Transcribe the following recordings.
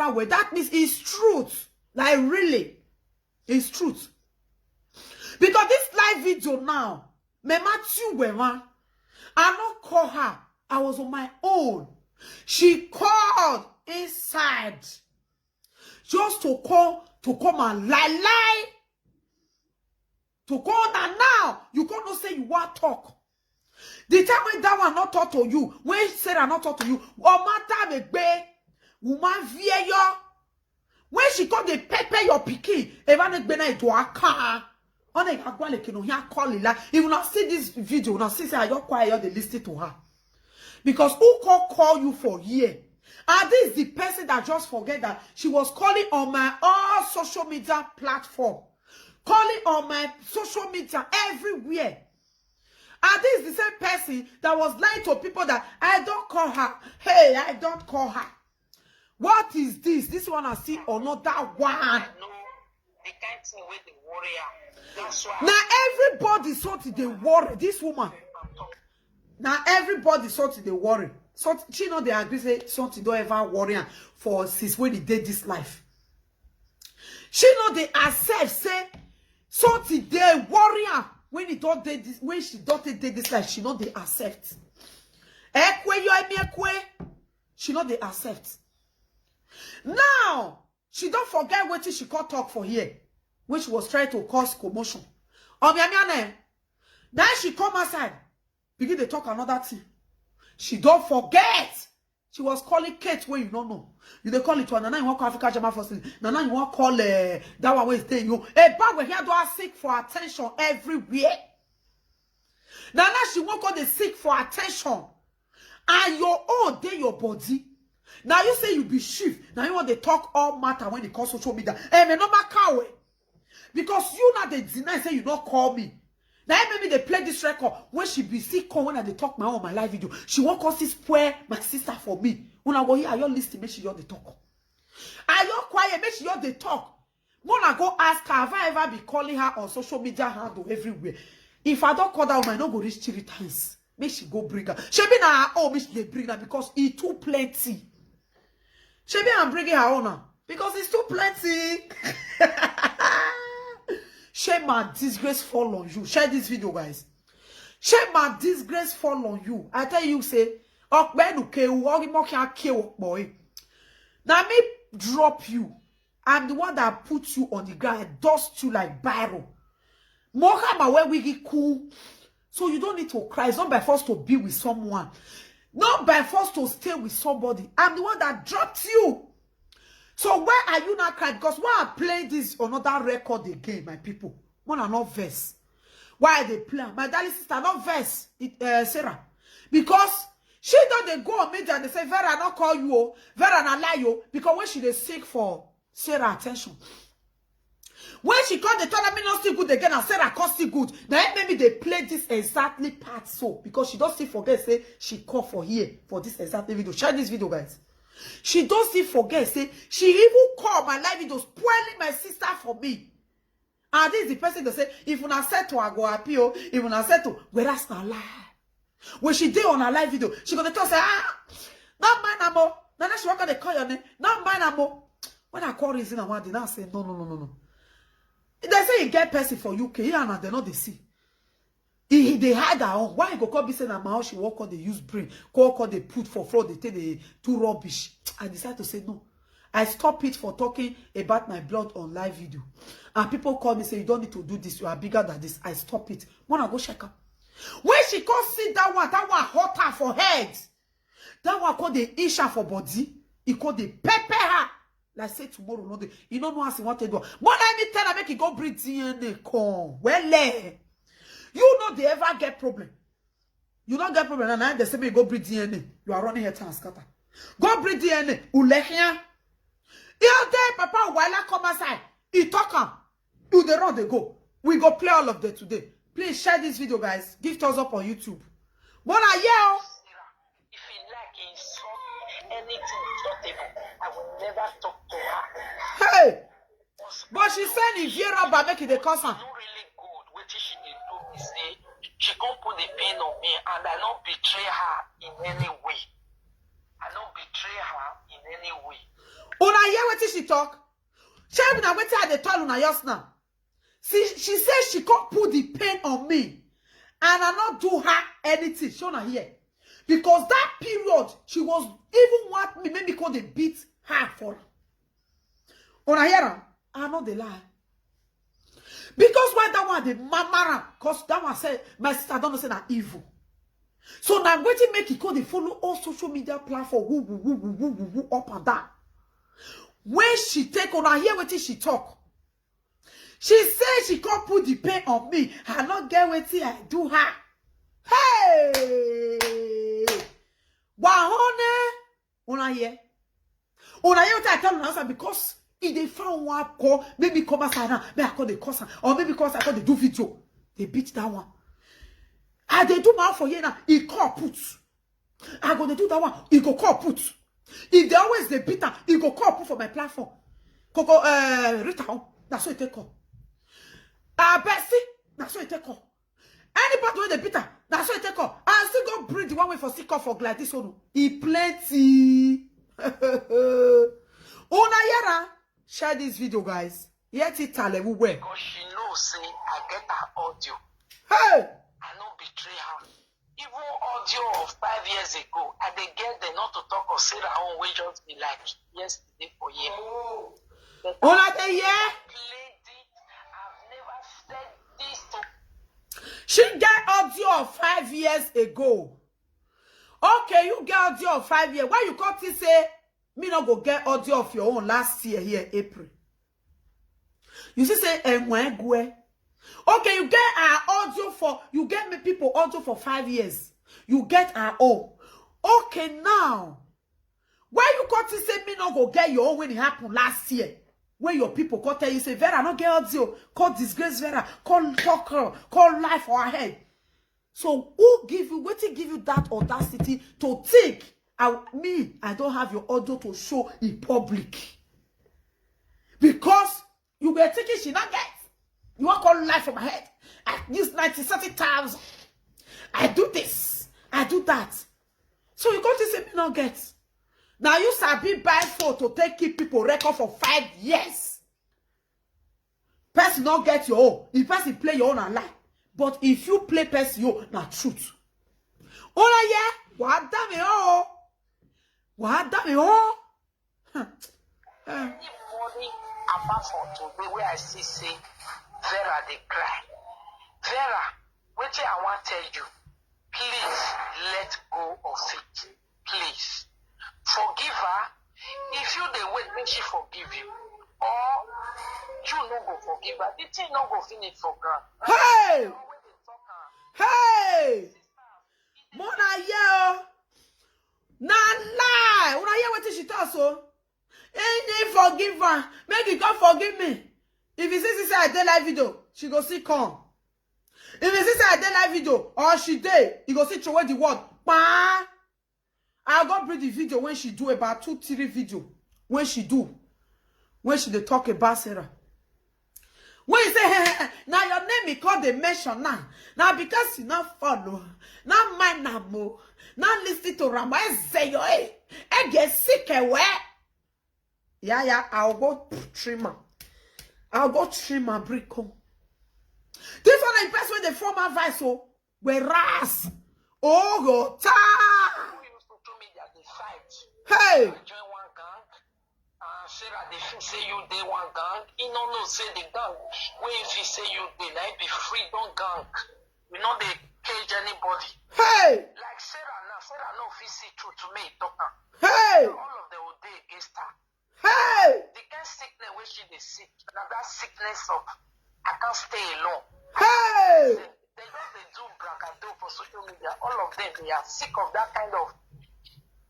that way, that means it's truth. Like really, it's truth. Because this live video now, me Matthew Wema, I not call her. I was on my own. She called inside just to come and lie. To call and now you can't not say you want talk. The time when that one not talk to you, when Sarah not talk to you, or matter me be woman vie yo. When she called the pepper your pikin, even be na into a car. On a gwale kino here call it. You will not see this video, now see say I your quiet they listen to her. Because who call you for here? And this is the person that just forget that she was calling on my all social media platform. Calling on my social media everywhere. And this is the same person that was lying to people that I don't call her. Hey, I don't call her. What is this? This one I see another one. I know the kind thing with the warrior. That's why. Now everybody saw to the worry. This woman. Now everybody saw to the worry. So she know they agree say something don't ever worry for since when he did this life. She know they accept say something they worry when he don't did this, when she don't did this life, she know they accept. She know they accept. Now she don't forget what she called talk for here, which was trying to cause commotion. Then she come outside, begin to talk another thing. She don't forget. She was calling Kate when you don't know. You they call it one. Nana you want call Africa Jama first. Nana you want call that one where is there you. A bag we here do I seek for attention everywhere. Nana she want call the seek for attention. And your own day your body. Now you say you be shift. Now you want to talk all matter when they call social media. Me no matter. Because you not they deny say you don't call me. Now maybe they play this record when she be sick when they talk my live video. She won't cause this spoil my sister for me. When I go here, are you listening? Make sure you the talk. Are you quiet? Make sure you the talk. When I go ask her, have I ever be calling her on social media handle everywhere? If I don't call that woman, I don't go reach 3 times. Make she go bring her. She be na oh, make she bring her because it too plenty. She be I'm bringing her on now because it's too plenty. Shame my disgrace fall on you. Share this video, guys. Shame my disgrace fall on you. I tell you, say, now me drop you. I'm the one that puts you on the ground and dust you like Byron. Mohama where we get cool. So you don't need to cry. It's not by force to be with someone. Not by force to stay with somebody. I'm the one that dropped you. So where are you not crying? Because why I play this another record again, my people? One are not verse. Why they play? My darling sister, not verse. Sarah. Because she don't they go on media and they say, Vera not call you, oh. Vera not lie you. Because when she they seek for Sarah attention. When she called the tournament not still good again and Sarah called still good. Now maybe they play this exactly part so. Because she don't still forget say she called for here for this exactly video. Share this video, guys. She don't still forget, say, she even called my live video, spoiling my sister for me. And this is the person that say, if you not said to her, go happy, if you not said to, well, that's not lie. When she did on her live video, she gonna tell say, not mine, amo. Now she want to call your name, not mine, amo. When I call reason, I did not say, no. They say you get person for UK, and they know they see. They hide her own. Why you go call be saying that my house she work on they use brain, call they put for fraud, they take the too rubbish. I decided to say no. I stop it for talking about my blood on live video. And people call me say you don't need to do this, you are bigger than this. I stop it. When I go check her. When she come see that one hot her for head. That one called the Isha for body. He called the pepper her. Like say tomorrow, no day. You don't know how she want to do. More let me tell her make it go breathe DNA. Come. Well, you know they ever get problem. You don't get problem. And they say me go breathe DNA. You are running here to scatter. Go breathe DNA. Ulehia. You day papa while I come outside. He talk am. You the run they go. We go play all of them today. Please share this video, guys. Give thumbs up on YouTube. When I yell. If you like insult anything talkable, I will never talk to her. Hey. But she said if you rubber make it a concern. Not really good. What she did do is say she can't put the pain on me and I don't betray her in any way. I don't betray her in any way. Una hear what she talk? She na wetin I dey tell una just now. See, she said she can't put the pain on me, and I not do her anything. She not here because that period she was even want me maybe call they beat her for. Una hear her? I know the lie. Because why that one the mama? Cause that one said my sister don't know say that evil. So now I'm going to make it call they follow all social media platform woo, up and down. When she take on, I hear what she talk. She said she can't put the pain on me. I not get what I do her. Hey, wahone, una hear what I tell you because if they found one call, maybe come aside now, maybe I call the cousin, or maybe because I call the do video, they beat that one. I they do my for you now. He call put. I go to do that one. He go call put. If they always they beat her, he go call put for my platform. Coco Rita, that's what it take call. Bessie, that's what it take call. Anybody when they beat her, that's what it take call. I still go bring the one way for sick off for Gladys Onu. He plenty. Una yara, share this video, guys. Yet it tell everywhere. Because she knows, say, I get her audio. Hey! I no betray her. Even audio of 5 years ago, and they get there not to talk or say that own way just be like yesterday for you. Una de yeah? Played it. I've never said this to. She get audio of 5 years ago. Okay, you get audio of 5 years. Why you come to say me not go get audio of your own last year here, April? You see say okay, you get our audio for you get me people audio for 5 years. You get our own. Okay, now why you come to say me not go get your own when it happened last year? When your people call tell you say Vera not get audio, call disgrace Vera, call talk her, call life for her head. So who give you what give you that audacity to think I don't have your audio to show in public? Because you were thinking she not get. You want call life from my head. I use 90,000. I do this. I do that. So you got to say me not get. Now you sabi buy phone to keep people record for 5 years. Person not get your own. If person play your own and lie. But if you play person your not truth. Oh yeah, what damn it oh. What damn it oh. Anybody apart from today where I see say Vera they cry. Vera, wait till I want to tell you. Please let go of it. Please. Forgive her. If you they wait, make she forgive you. Or you no go forgive her. The thing no go finish for ground. Hey! Hey! Mona yo! Na lie! Una hear what she talk so? Ain't forgive her. Make you God forgive me. If you see say I did live video, she go see come. If you see say I did live video, or she did, you go see throw away the word. Pa! I'll go bring the video when she do about 2-3 video. When she dey talk about Sarah. When you say, hey, now your name is called the mention now. Now because you not follow, now mind now more, now listen to Rama, say yo, I get sick away. Yeah, I'll go trim her. I'll go trim my brick home. This one is best when they form my vice, so whereas, oh, go ta. Hey! Join one gang. Sarah, they say you they one gang. You know, say the gang. When if you say you they like be freedom gang. You know they cage anybody. Hey! Like Sarah now. Sarah no if you see true to me, doctor. Hey! All of them will day against her. Hey! The kind sickness where she they sick. Now that sickness of I can't stay alone. Hey! They do bragado for social media. All of them they are sick of that kind of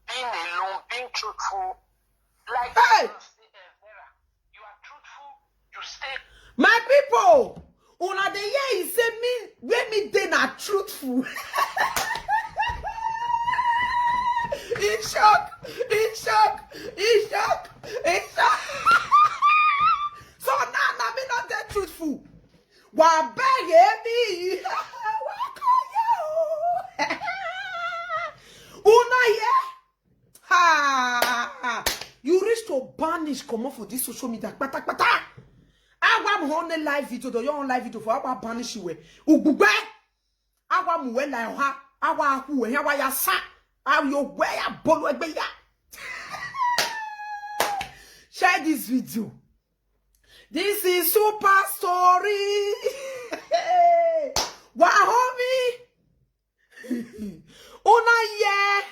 being alone, being truthful. Like hey! Vera, you are truthful, you stay. My people, una the year he say me when me they not truthful. In shock, in shock, in shock, in shock. So now me not that truthful. Why beg me? Una yeah. Ha! You reach to banish come off for this social media. Pata pata. I want on live video. Do you on live video for I banish you? Ugugbe. I want mu like ha. I want who? Here why ya sa? I you where ya bolo egbe ya. Share this video. This is super story. Wa homie. Una ye.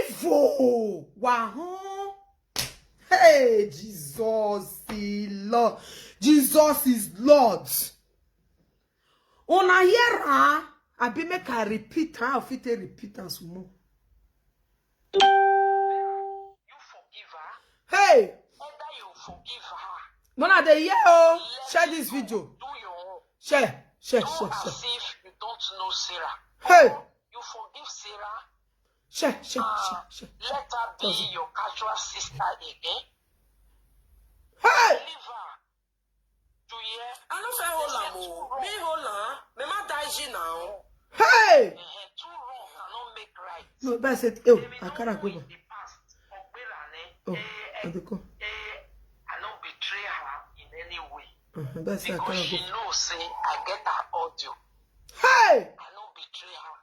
Evil. Wahoo. Hey, Jesus is Lord. Jesus is Lord. Una yera. I be make a repeat. How fit a repeat and more. You forgive her. Hey. Either you forgive her. Mona de ye oh. Share this video. Do your own. Share. Do as if you don't know Sarah. Hey. You forgive Sarah. Share. Let her be your casual sister again. Hey. Leave her. To hear. I don't say hold on, me hold on. Me ma die now. Hey. Too wrong cannot make right. No, but I said, oh, I can't go. In the past, Oh, I do go. I don't betray her in any way. That's I Because can't she go. knows, say, I get her audio. Hey. I don't betray her.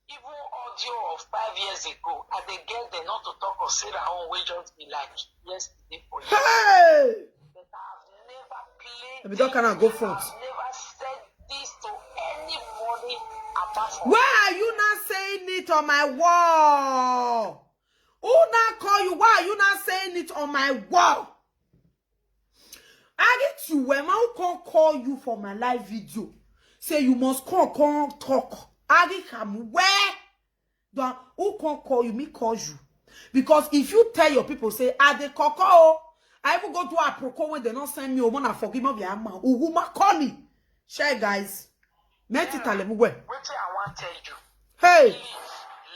Even audio of 5 years ago, and they get there not to talk of Sarah own way just be like yesterday for you. Hey. But I've never played. If you don't cannot go front. I've never said this to anybody apart from. Why are you not saying it on my wall? Who not call you? Why are you not saying it on my wall? I get you when I can't call you for my live video. Say you must come talk. I get come where? Don't who can't call you? Me call you. Because if you tell your people say I de coco, I will go to a proco when they not send me. Wanna forgive me? Yama. Who call me? Share guys. Met it where? What I want to tell you. Hey. Please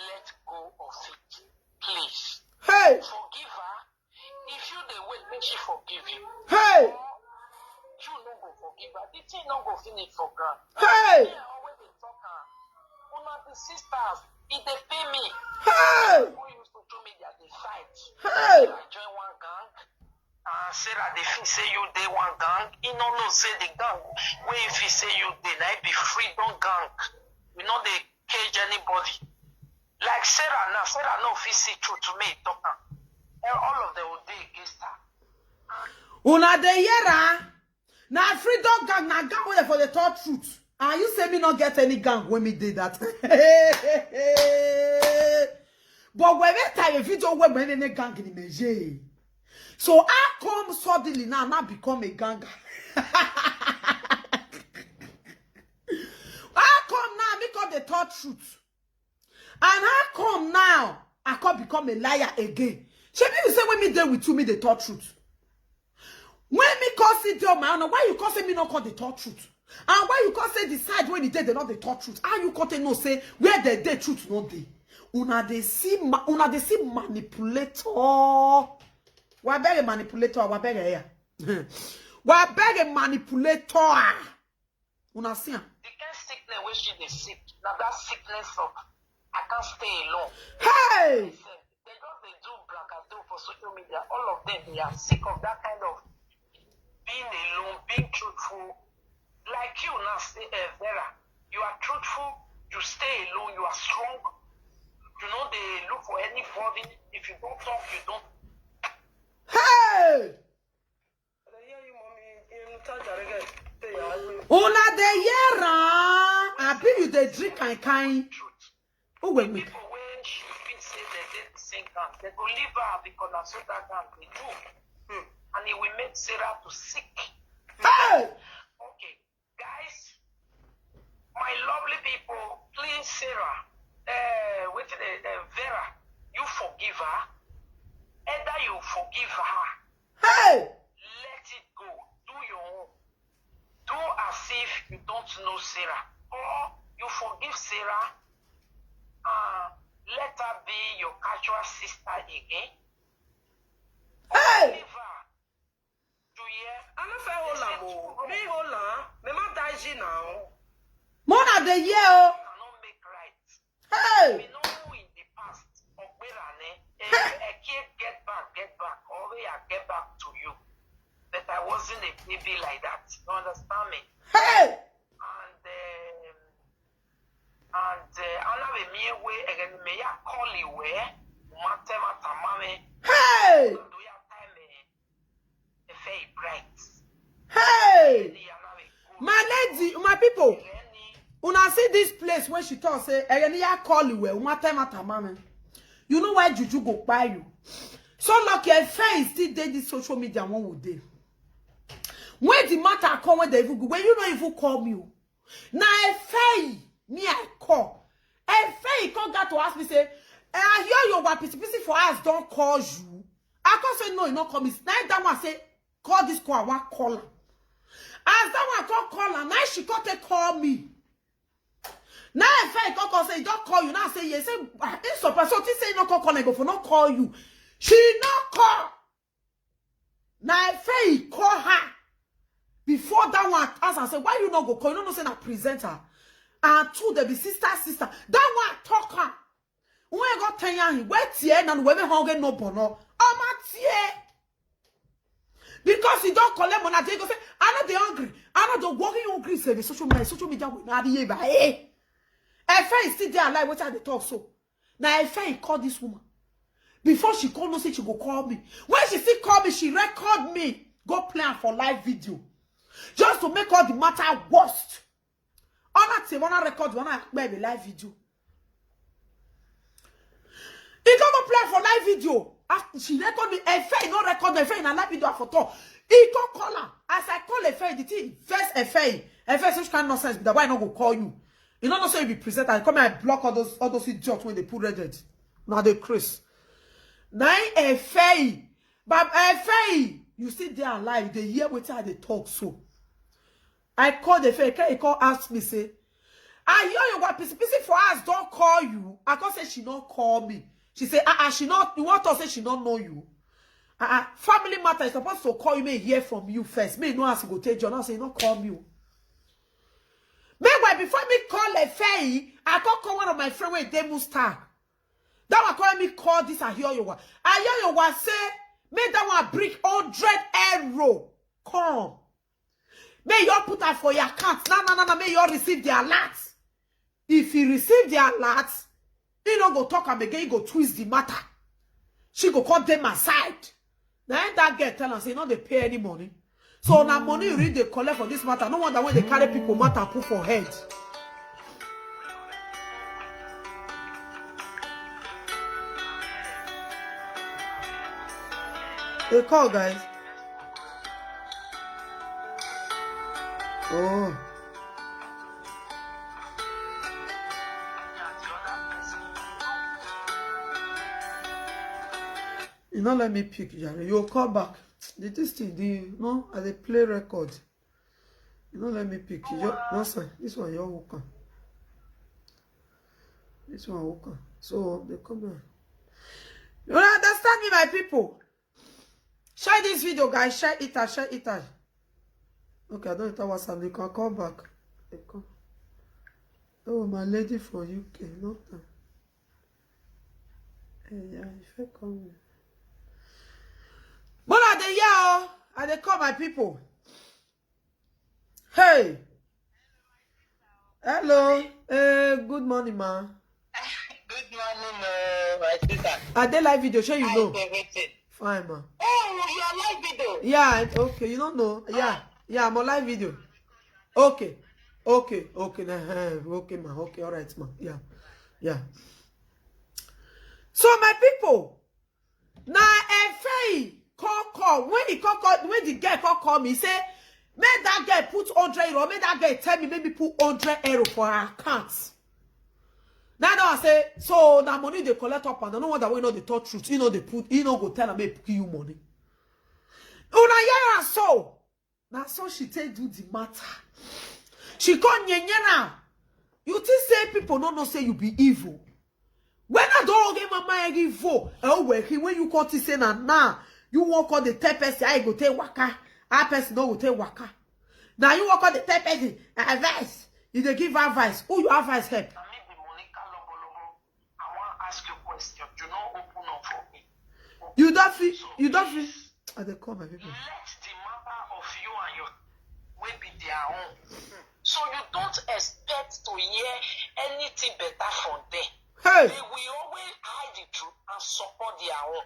let go of it. Please. Hey. Forgive her. If you the wait, make she forgive you. Hey. You no go forgive her. The thing no go finish for ground. Hey. Yeah, always they talk her. Una the sisters, if they pay me. Hey. Who use social media they fight. Hey. I join one gang. Sarah they feel say you they one gang. You no say the gang. Where if he say you they like be freedom gang. We know they cage anybody. Like Sarah now, Sarah no fit see true to me talk her. All of them will be against her. Una de yera. Na freedom gang na gang wey for the third truth. And you say me not get any gang when me did that. But when we time a video where me any gang in meje. So I come suddenly now become a ganger. I come now because the third truth. And I come now, I can become a liar again. Shebi you say when me there with you, me the third truth. When me call sit there my honor, why you call say me not call the third truth? And why you call say decide when the day they not the third truth? How you call no say where the day truth not dey? Una they see manipulator. Wa beg manipulator, wa beg here. Wa beg manipulator. Una see am. The kind sickness which she dey sick, now that sickness of I can't stay alone. Hey! They do bragado for social media. All of them, they are sick of that kind of being alone, being truthful. Like you now, Vera, you are truthful, you stay alone, you are strong. You know, they look for anybody. If you don't talk, you don't. Hey! Una de yera. I be you the drink kind. Oh, wait, me. People when she been say they did the same gang, they go leave her because that's what that gang they do. And it will make Sarah to sick. Hey! Okay, guys, my lovely people, please, Sarah, Vera, you forgive her. Either you forgive her, Hey! let it go, do your own. Do as if you don't know Sarah. Or you forgive Sarah, let her be your casual sister again. Hey! Leave her. Do you hear? I don't say hold on, me hold on. Me ma die now. Mona de ye oh. Cannot make right. Hey! We know in the past, Okberane, a kid get back, get back, or way I get back to you. But I wasn't a baby like that. You understand me? Hey! And Anna be me way again me ya call you where mate mame. Hey! Do ya time the fay bright. Hey! My lady, my people. Una see this place where she talk say, "Egenia call you where mata mama." You know why Juju go buy you? So lucky a face still did this social media one would day. When the matter come when they even go, when you know even call me. Now a fay me I call. A fay come got to ask me say, I hear your wife PC for us don't call you. I can say no, you not call me. Now that one say call this call one call. As that one call her, now she can't take call me. Now if I call say don't call you, now say yes, say it's so person say no call go for not call you. She not call. Now if I call her before that one ask and say why you not go call? You don't say na presenter. And two they be sister. That one talk her. When I got 10 years, wait here and women hungry no bono. I'm at here. Because he don't collect money, they go say, I know they hungry. I know they working hungry. Say the social media will not be able. Hey, I is still there alive. What are they talk so? Now I call this woman before she call. No say she go call me. When she still call me, she record me. Go plan for live video, just to make all the matter worst. All that say wanna record, wanna make a live video. He don't go play for live video. After she record me, FA no record me, FA in a live video for talk. He go call her. As I call FA, the thing first FA such kind of nonsense. But why not go call you? You don't know say you be present and come and block all those idiots when they put Reddit. Now they Chris. Now FA, but FA, you sit there alive. They hear what they talk so. I call the FA. He call ask me say, I hear you what PC for us don't call you. I can't say she don't call me. She say, she not, you want to say she don't know you. Family matter is supposed to call you, may hear from you first. May no ask you go take you, not say, not call me. Meanwhile, before me call a fairy, I call one of my friends with Demu Star. That one call me call this, I hear you what. I hear you what say, may that one bring 100 euro. Come. May you put that for your account. No, may you receive the alert. If you receive the alert, he don't go talk and again, he go twist the matter. She go call them aside. Now that girl tell her, say, no, they pay any money. So now money you read they collect for this matter. No wonder when they carry people matter put for head. They call, guys. Oh. You not let me pick, Jerry. You'll call back. This thing, no, as a play record. You not let me pick. No, sir. This one, you're working. This one, working. So, they come here. You understand me, my people? Share this video, guys. Share it. Okay, I don't know WhatsApp. They can call back. They come. Oh, my lady from UK. No time. Yeah, if I come here. But are they here? Are they call my people? Hey. Hello. Good morning, ma. Good morning, my sister. Are they live video? Sure, you know. Everything. Fine, ma. Oh, you are live video. Yeah, okay. You don't know. Yeah, I'm on live video. Okay, nah, okay, ma. Okay, all right, ma. Yeah. So, my people, now, FA call. When the girl call me, say, make that girl put 100 euro. Make that girl tell me, maybe put 100 euro for her account. Now I say, so now money they collect up and I don't want that we know the talk truth. They go tell her, make you money. Una so. Now so she take do the matter. She call now. You think say people don't know say you be evil. When I don't get my mind evil, when you call to say now, you walk on the third person, I go take waka. I person don't go take waka. Now you walk on the third person, advice. You dey give advice. Who you advice help? I want to ask you a question. Do not open up for me. You don't feel. I they call my people. Let the matter of you and your will be their own. So you don't expect to hear anything better from them. Hey. They will always hide the truth and support their own.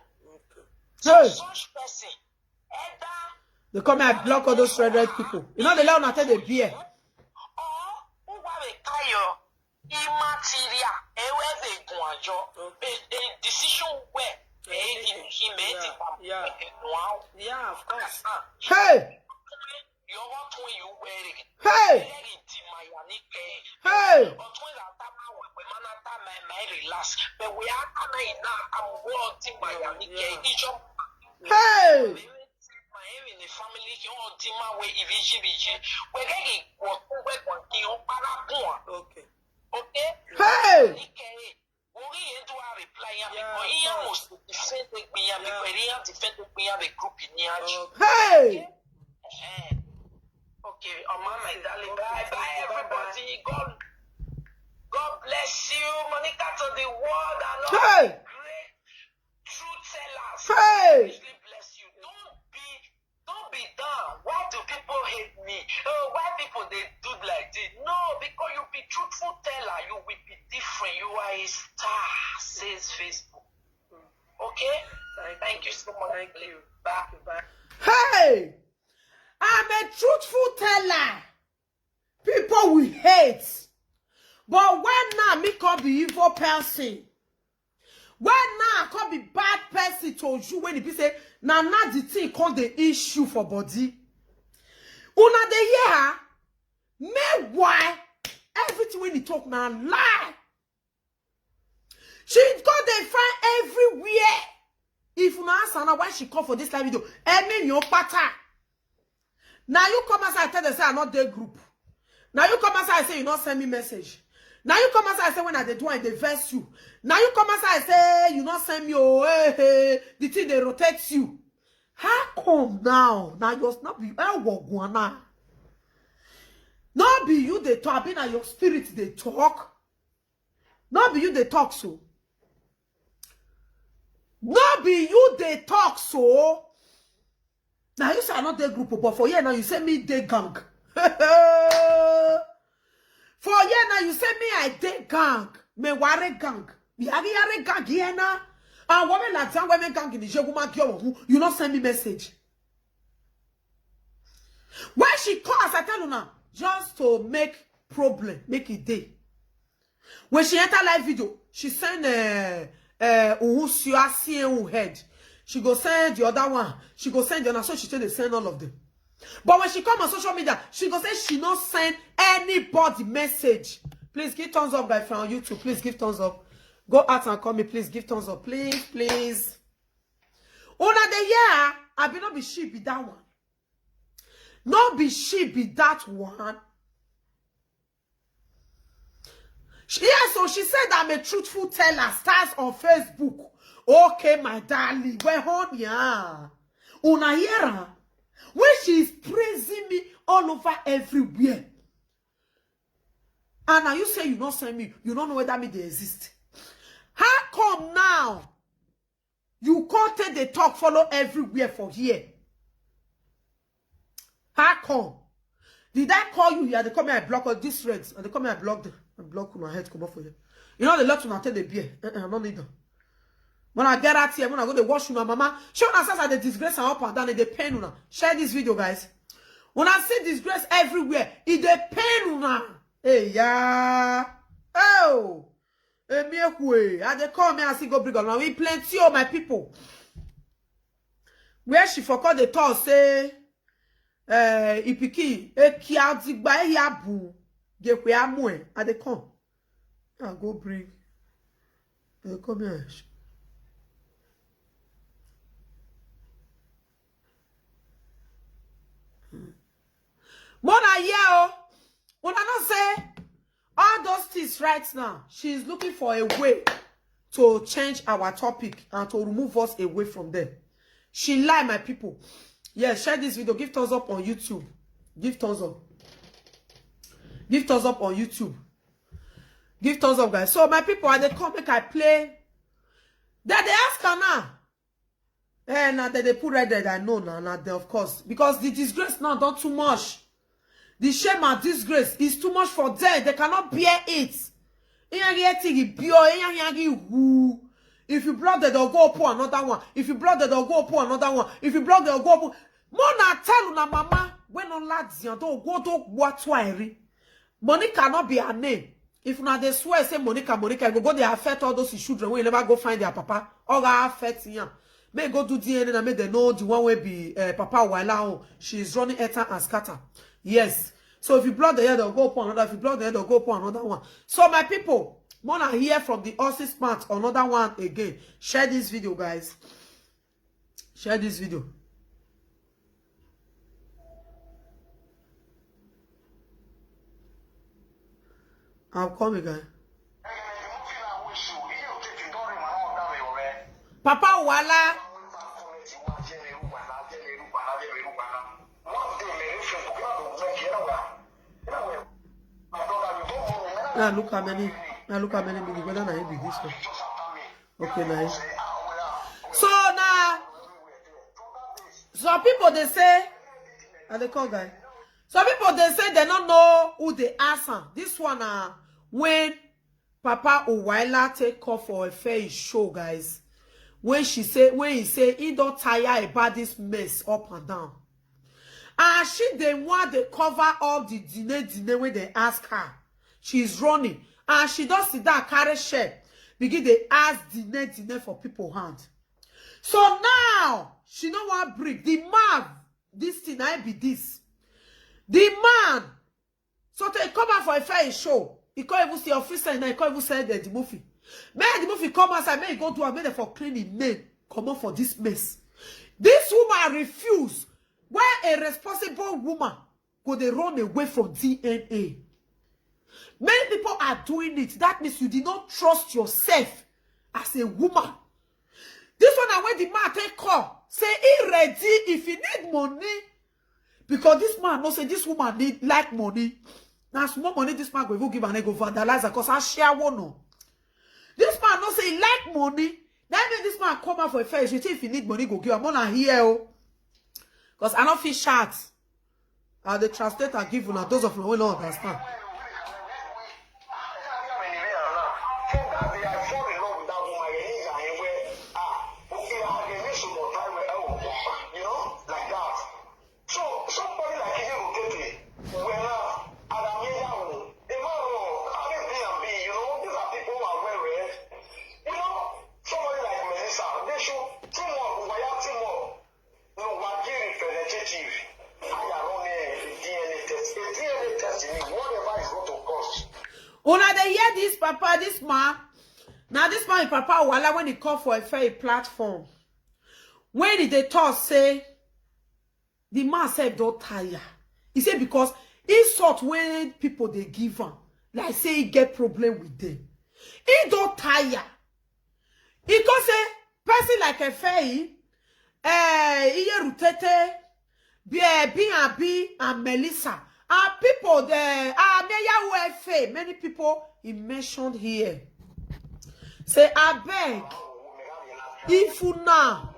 Hey. So such person, either They come here and block all those red people. You know, they let them take the beer. or who have a kayo immaterial, a decision where he made it. Yeah, of course. Hey! Hey! Hey! But we are coming now. I'm wanting my Hey! in the family, you know, Tima, where we're getting what okay. Okay? Hey! Hey! Okay, my darling, bye everybody. God bless you, Monica, to the world and all Hey! great truth tellers. Hey! Richly bless you. Don't be down. Why do people hate me? Oh, why people they do like this? No, because you be truthful teller, you will be different. You are a star, says Facebook. Okay? Thank you so much. Thank you. Bye. Hey! I'm a truthful teller. People will hate. But when now me can be evil person. When now I can be bad person to you when it be say, now the thing called the issue for body. Una the year, me why everything when he talk now lie. She got they find everywhere. If you ask her why she come for this live video, I mean your pattern. Now you come outside tell them say I'm not their group. Now you come outside say you not send me message. Now you come outside say when I they do and they verse you. Now you come outside say you not send me the thing they rotate you. How come now? Now you're not be now. Not be you they talk, be now your spirit they talk. Not be you they talk so. Not be you they talk so. Now you say I'm not their group, but for here now you say me they gang. For here now you say me I they gang. Me ware gang. Me yare gang here now. And women like that women gang in the woman you not send me message. Why she calls I tell you now just to make problem, make it day. When she enter live video, she send head. She go send the other one. She go send the other. So she tell they send all of them. But when she come on social media, she go say she not send anybody message. Please give thumbs up, guys, from YouTube. Please give thumbs up. Go out and call me. Please give thumbs up. Please, please. Una the year, I be not be she be that one. Not be she be that one. Yeah, so she said I'm a truthful teller. Stars on Facebook. Okay, my darling. We're on here. Una here. When she is praising me all over everywhere. And now you say you not send me. You don't know whether me they exist. How come now? You can't take the talk follow everywhere for here. How come? Did I call you here? They come here, I block all these threads. And they come here, I block them. I block my head, come up for you. You know, they let you not take the beer. I don't need them. When I get out here, when I go to wash my mama, show us as the disgrace and up and down, they pain una. Share this video, guys. When I see disgrace everywhere, it they pain una. Hey, yeah. Oh. Hey, me I they call me and see go bring on. We plenty of my people. Where she forgot the talk, say, Ipiki, kia zigba yabu. Get where I'm going. I they come. I go bring. They come here. Mona yeah, when I not say all those things right now, she's looking for a way to change our topic and to remove us away from them. She lie, my people. Yeah, share this video. Give thumbs up on YouTube. Give thumbs up. Give thumbs up on YouTube. Give thumbs up, guys. So my people, and they come make I play. Then they ask her now. Now they put red there, I know now, of course. Because the disgrace now done too much. The shame and disgrace is too much for them. They cannot bear it. If you block, they'll go pour another one. If you block, they'll go pour another one. If you block, they'll go pour. Mona tell una mama when on lads don't go to what money cannot be her name. If now they swear say Monica, go they affect all those children when you never go find their papa. Or affect him. May go do DNA and make they know the one will be Papa Waila. She is running Eta and scatter. Yes. So if you block the head, they'll go upon another. If you block the head, they'll go upon another one. So my people, wanna hear from the Aussie part another one again. Share this video, guys. Share this video. I'll come again. Papa Wala. Now look how many minutes. Whether I be this one. Okay, nice. So now, some people they say, and they call guy. Some people they say they don't know who they answer. This one when Papa Uwaila take off for a fair show, guys. When he say he don't tire about this mess up and down. And she they want to cover all the dinner when they ask her. She's running. And she does sit down, carry share. Begin they ask dinner for people hand. So now, she don't want to break. The man, this thing, I be this. The man, so they come out for a fair show. He can't even see officer and he can't even say the movie. May the movie come outside, may go to a minute for cleaning name. Come on for this mess. This woman refused. Why a responsible woman could they run away from DNA? Many people are doing it. That means you did not trust yourself as a woman. This one, when the man take call, say he ready if he need money. Because this man no say this woman need like money. Now small money this man go give and go vandalize because I share one no. This man no say he like money. That means this man come out for a fair. You think if he need money, go give. I'm gonna hear because I don't feel short. The translator give you those of you who don't understand. Una they hear this papa, this man. Now this man, Papa Wala, when he call for a fair platform, when they talk, say the man said don't tire. He said because he sort when people they give him, like say he get problem with them. He don't tire. He can say person like a fair, he rutete, B and Melissa. And people there, many people he mentioned here. Say, I beg, if you now,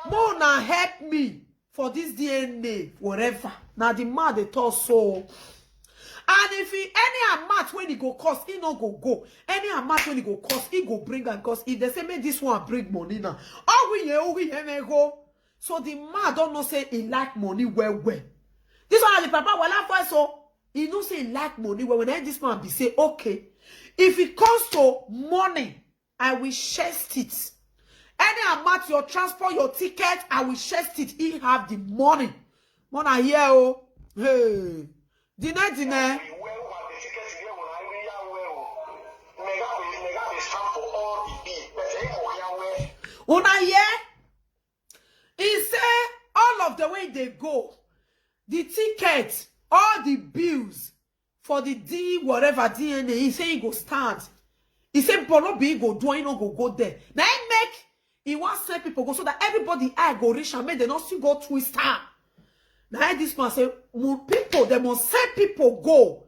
Mona help me for this DNA, whatever. Now the man they talk so. And if he any amount when he go cost, he no go. Any amount when he go cost, he go bring and cost. If they say make this one bring money now, we go. So the man don't know say he like money well. This one the Papa Wala for so he don't say he like money well. When this man be say okay, if it comes to money, I will chest it. Any amount your transport, your ticket, I will chest it. He have the money. Mona here oh, hey, dinner. Una here, he say all of the way they go. The ticket, all the bills for the whatever DNA, he say he go start. He said, Bolo be go do, he no go there. Now he wants to send people go so that everybody I go rich and make they not see go twister. Now this man say, people, they must send people go.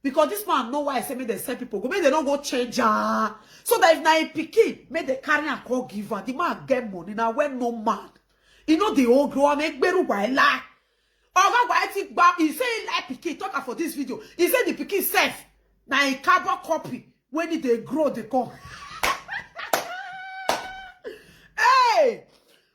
Because this man know why I say make they sell people. Go make they don't go change. So that if na a pikin, make they carry and call giver. The man get money. Now when no man. You know the old grow make beru by lie. Oga why think back. He say like pikin talk for this video. He said the pikin self. Now a carbon copy. When they grow, they come. Hey!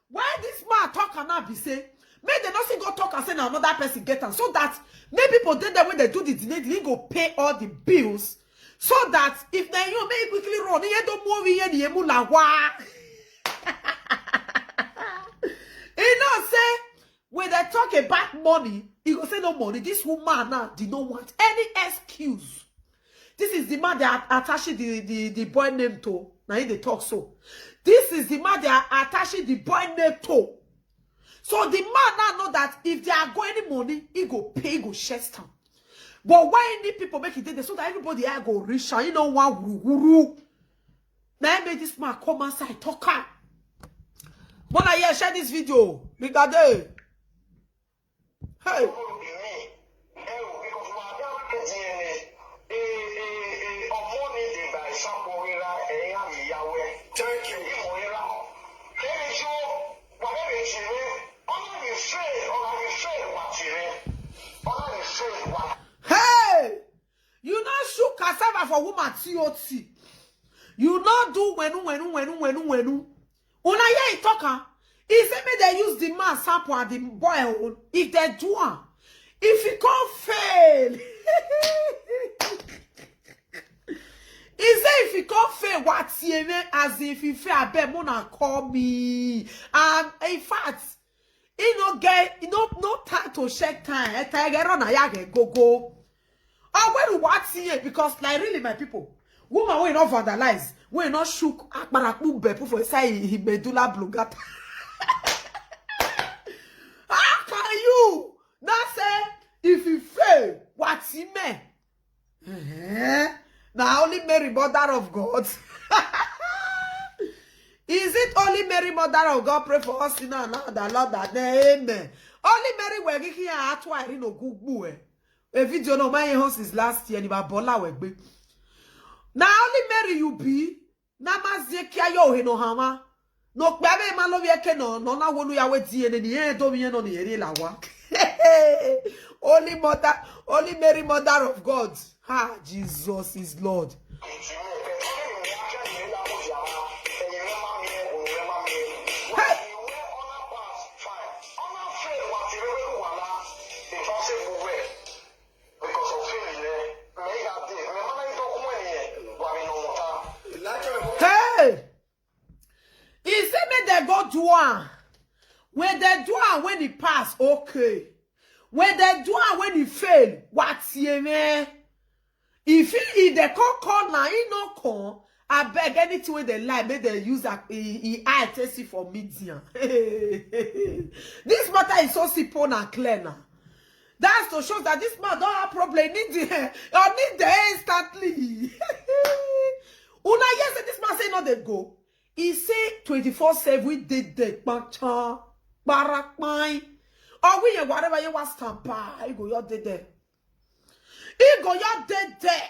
Why this man talk and now be say, make they not see go talk and say now another person get them. So that maybe people did that when they do the delay, they go pay all the bills. So that if they you may quickly run, you don't move in the emula. You know, say when they talk about money, you go say no money. This woman now did not want any excuse. This is the man they are attaching the boy name to. Now they talk so. This is the man they are attaching the boy name to. So the man now know that if they are going any money, he go pay, he go share stamp. But why need people make it there so that everybody I go rich and you know one wuru. Now I made this man come outside talk out. When I share this video, because hey. Thank you. Hey! You not shoot cassava for woman TOT. You not do wenu. Una hear he talker. He said me they use the man sample and the boy if they do one. If he can't fail. He say if he can't fail, what's as if he fail, I bet Mona call me. In fact, he no get no time to check time. Get on a go. Oh, when what's here? Because like really, my people, woman will not vandalize, will not shook akbaraku bepu for say he medulla oblongata. How can you not say if he fail, what's he meant? Now only Mary, Mother of God. Is it only Mary, Mother of God, pray for us now, the Lord, that amen. Only Mary, we're here at why I no good boy. A video no my house is last year, ni ba bola wegbe. Now only Mary you be, na mazekia yo he no hama. No kbabe man lo wieke no na wonu ya we die ni e do mi no ni ere lawa. Only Mary, Mother of God. Ah, Jesus is Lord. Hey! He said me they go do one. When they do one, when he pass, okay. When they do one, when he fail, what's ye man? If they can't call now, he no call. I beg anything when they lie, make they use I test it for media. This matter is so simple and clear now. That's to show that this man don't have problem. Need the instantly. Una yes, this man say no they go. He say 24/7 we did the bacha barakmai. Or we whatever you want stampa. He go your dead there. He go your dead there.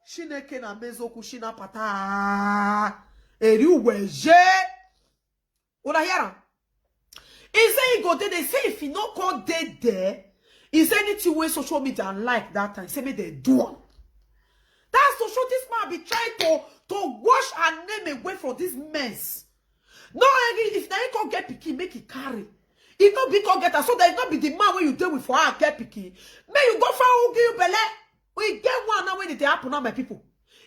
Shineke na mezo kushina pata. Eri weje. Una hear? He say he go dead. They say if he no call dead there, he say anything way social media and like that time. Say me they do one. That's to show this man be trying to wash our name away from this mess. No, if now he can't get picky, make it carry. If not be can't get her, so that it not be the man when you deal with for her get picky. May you go for who give you belle. We get one now when it happen now, my people.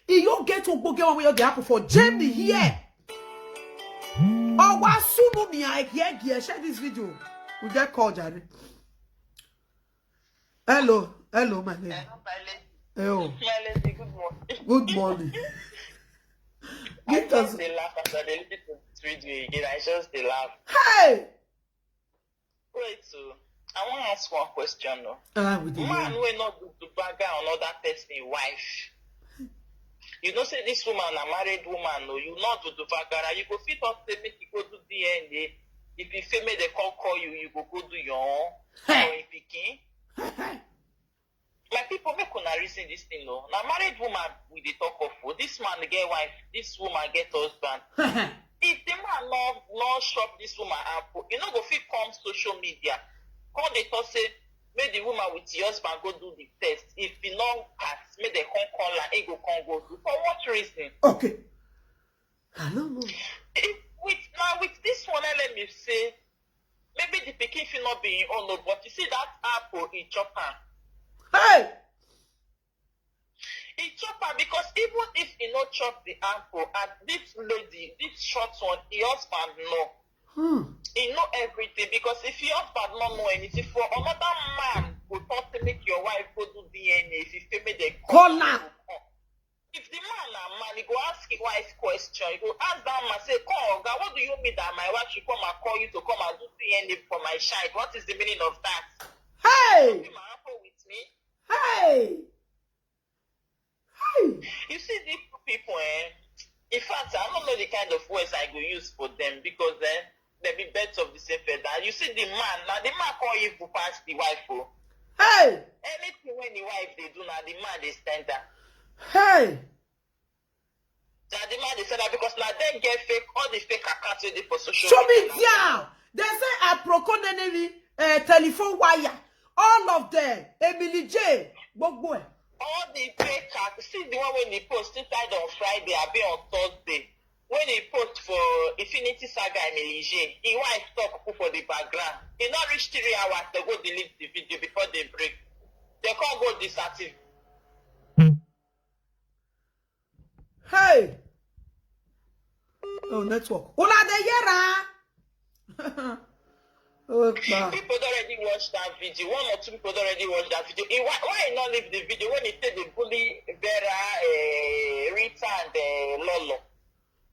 If you get to go get one when you happen for Jamie here. Oh, what soon me I hear share this video. We get called, Jerry. Hello, my name. Hello, good morning. Good morning. I just they laugh after they listen to this video again. I just they laugh. Hey! Wait, so I want to ask one question. No, With the man, we not do to bag another person wife. You know, say this woman, a married woman, no, you not do to bag. You go fit up to make you go do DNA. If you feel me, they call you, you go do your own. Hey. Or if you can. My people make una reason this thing, no. Now married woman with the talk of this man get wife, this woman get husband. If the man not shop this woman apple, you know go fit come social media. Come they talk say, make the woman with the husband go do the test. If he not pass, make the come call her, he go come go do. For what reason? Okay. I don't know. With this one, let me say, maybe the pikin should not be in honor, but you see that apple in chopper. Hey! He chop her because even if he not chop the apple, and this lady, this short one, the husband know. He know everything because if your husband not know anything, for another man will talk to make your wife go do DNA if he feel me they Call now. If the man a man, he go ask his wife question. He go ask that man, say, "Call, God, what do you mean that my wife should come and call you to come and do DNA for my child? What is the meaning of that?" Hey! You my apple with me. Hey! Hey! You see these two people, in fact, I don't know the kind of words I go use for them because they be birds of the same feather. You see the man, now the man call you to pass the wife. Oh. Hey! Anything when the wife they do now, the man they stand there. Hey! Now the man they stand there because now they get fake, all the fake accounts they do for social Show me media. down. They say I procon enemy telephone wire. All of them. Emily J. Bogboy. All the fake accounts. See the one when he post inside on Friday, I be on Thursday. When he post for Infinity Saga Emily J, he wife talk for the background. He not reach 3 hours to go delete the video before they break. They can't go disactivate. Hey! Oh, network. Una de yera. Oh, ma. People already watched that video. 1 or 2 people already watched that video. Why not leave the video when he said they bully Vera, Rita, and Lolo?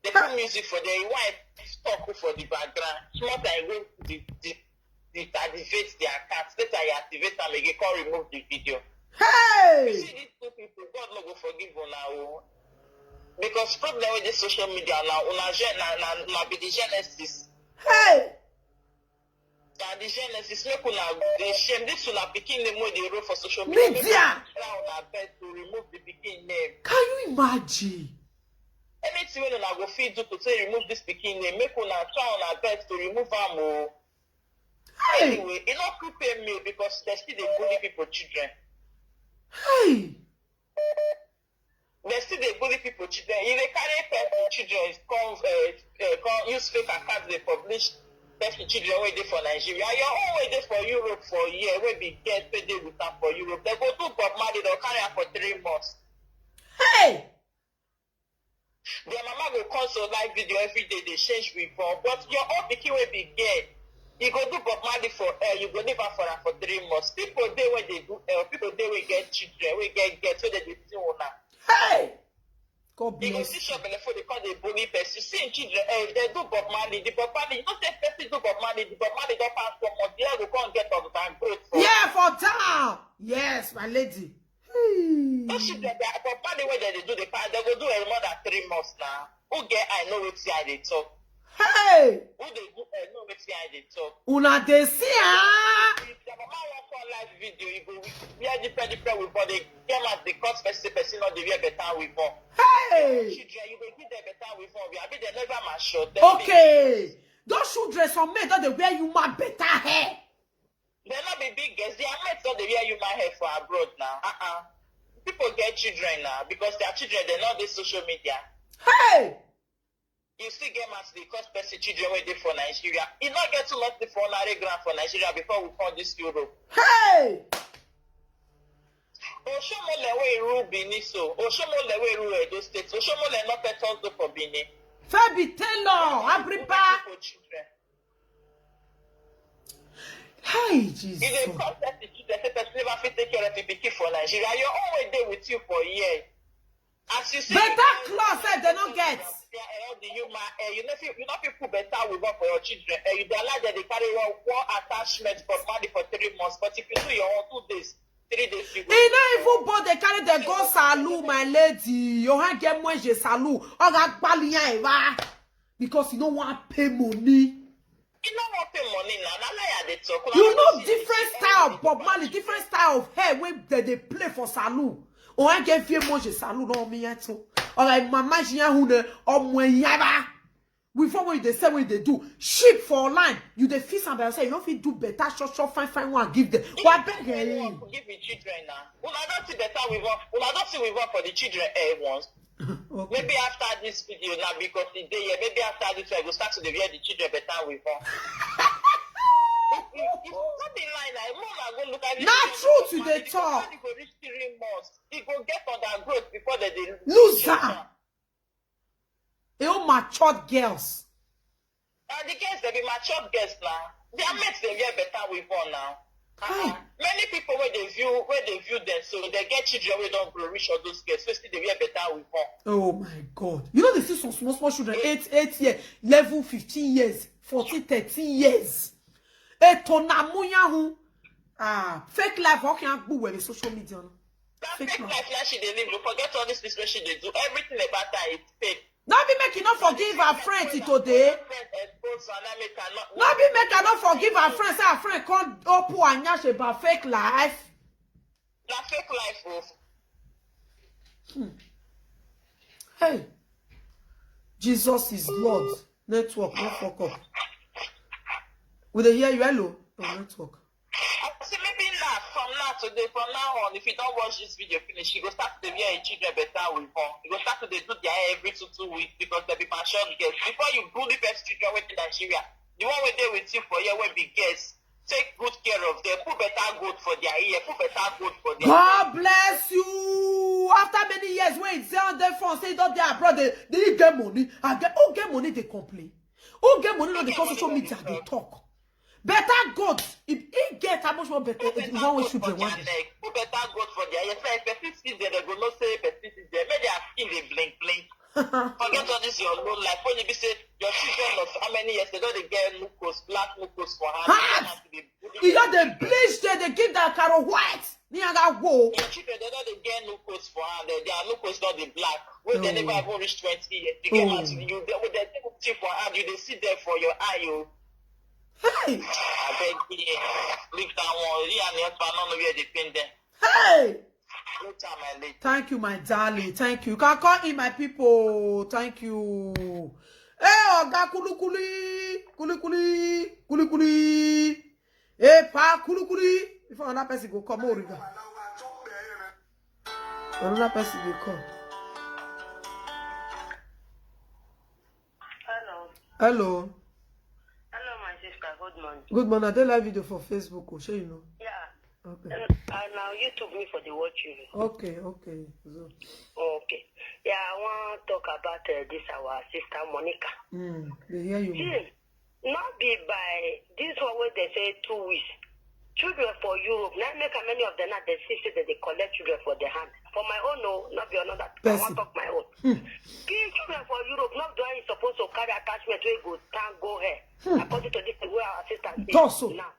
They put music for their wife talk for the background. Small time go deactivate their accounts. Later I activate them again, can't remove the video. You Hey! see these 2 people, God no go forgive you now. Because problem with the social media now, una be the genesis. Hey! And the genesis make una dey shame. This una pikin name wey dey roll for social media. Media! Try una best to remove the pikin name. Can you imagine? Anything wey una go fit do to say remove this pikin name, make una try una best to remove am o. Hey! Anyway, e no fit pay me because they still dey bully people children. Hey! They still dey bully people children. If they carry person children come use fake accounts dey publish person children wey dey for Nigeria. Your own wey dey for Europe for a year, wey be get wey dey with am for Europe. They go do Bob Marley, they'll carry am for 3 months. Hey! Their mama go come so live video every day, they change before. But your own pikin wey be gay, you go do Bob Marley for you go live am for 3 months. People dey wey dey do people dey wey get children, wey get so they dey see una. Hey! God You go bless see you. shop before they call the bully person. See children, they do Bob Marley. The Bob Marley, you know say person do Bob Marley. The Bob Marley don't pass from months. They go come get up and growth. Yeah, for town. Yes, my lady. Hey! Those children, Bob Marley where they do the pass, they go do it more than 3 months now. Who get I know what I they talk. Hey! Who they do know what I they talk. Una de see ah? If your mama walk on live video, you go wear different with body. Them as the cost person not the wear better with more. Hey! Children, you go give them better with more. I mean they never mature. Okay. Those children, some men don't they wear you my better hair. They not be big girls. They are mates, so they wear human hair for abroad now. People get children now because their children, they're not the social media. Hey! You still get mass the cost person children where they for Nigeria. You not get too much for ordinary grant for Nigeria before we come this Europe. Hey! Oshomole we rule Benin so. Oshomole we rule Edo State. Oshomole not petals do for Benin. Fabi Taylor, Abripa. Children. Hey, Jesus. If they contest the children, say person never fit take care of the pikin for Nigeria. Your own way dey with you for a year. As you see, Better clothes they don't get. You know people better will work for your children. You dey allow them to carry one attachment for money for 3 months. But if you do your own 2 days, 3 days, you go. He not even both they carry the go salou, my lady. You have get moi je salou. Or that balian eva. Because you don't want to pay money. You know what pay money now? Now like they talk. You know different style of Bob Marley, different style of hair when they play for saloon. Or I get few more saloon on me too. Or like mama Jia Hune or Mwenyaba. Before what they say what they do. Ship for line. You the feel somebody say you don't feel do better, short, fine one, give them. What beg give the children now? Well, I don't see better with one. Well, I don't see with one for the children once. Okay. Maybe after this video now, because the day, maybe after this, I will start to hear the children better with one. It's something like that. Mom, I go look at it. Not true to the talk. He go reach 3 months. He go get undergrowth before they loser. They all matured girls. And the girls, they be matured girls now. Their mates, they get better with one now. Many people when they view them, so they get children who don't grow rich or those girls, so still they get better with one. Oh my God. You know they see some small children, 8 years, level 15 years, 14, 13 years. Fake life, how can I with social media? That fake life, she they live. You forget all this business she they do. Everything about her is fake. Not be making not forgive her friend today. Not be making not forgive her friend. Say her friend can't open and yash about fake life. That fake life. Hey, Jesus is Lord. Network, no fuck up. Will they hear you? Hello? No, network. See, maybe from now on, if you don't watch this video finish, you go start to hear children better with one. You go start to do their hair every 2 weeks because they be matured girls. Before you bully best children with Nigeria, the one where they with you for year will be girls. Take good care of them. Put better good for their ear. Put better good for their God bless you. After many years, when it's on their phone, say that their brother, they get money. Who get money, they complain. Who get money on the social media, they talk. Better God. If he get how much more better, one way children want it. Put better God for their ear. If person sees there, they go not say person sees there. Maybe their skin they blink. Forget all this your low life. When you be say your children of how many years they don't get mucus, black mucus for hand. You know they bleach there, they give that caro white. Niaga go. Your children they don't get mucus for hand. Their mucus not the black. When they never even reach 20 years, they get out to you. With the tip for hand, you they sit there for your eye. You. Hey. I beg you, leave that one. You and your husband don't know where they pin them. Hey. Later. Thank you, my darling. Thank you. Can call in my people. Thank you. Hey, Oga kuli. Hey, pa kuli. Before another person go come over. Another person will come. Hello. Hello, my sister. Good morning. Good morning. I did live video for Facebook. Oh, sure you know. Yeah. Okay. And now you took me for the watch you. Okay. So. Okay. Yeah, I want to talk about this our sister Monica. They hear you. See, not be by this one where they say 2 weeks. Children for Europe. Now make many of them now they see that they collect children for their hand. For my own, no, not be another. I want to talk my own. Give children for Europe. Not do I supposed to carry attachment where go tango hair. According to this, where our assistant is now.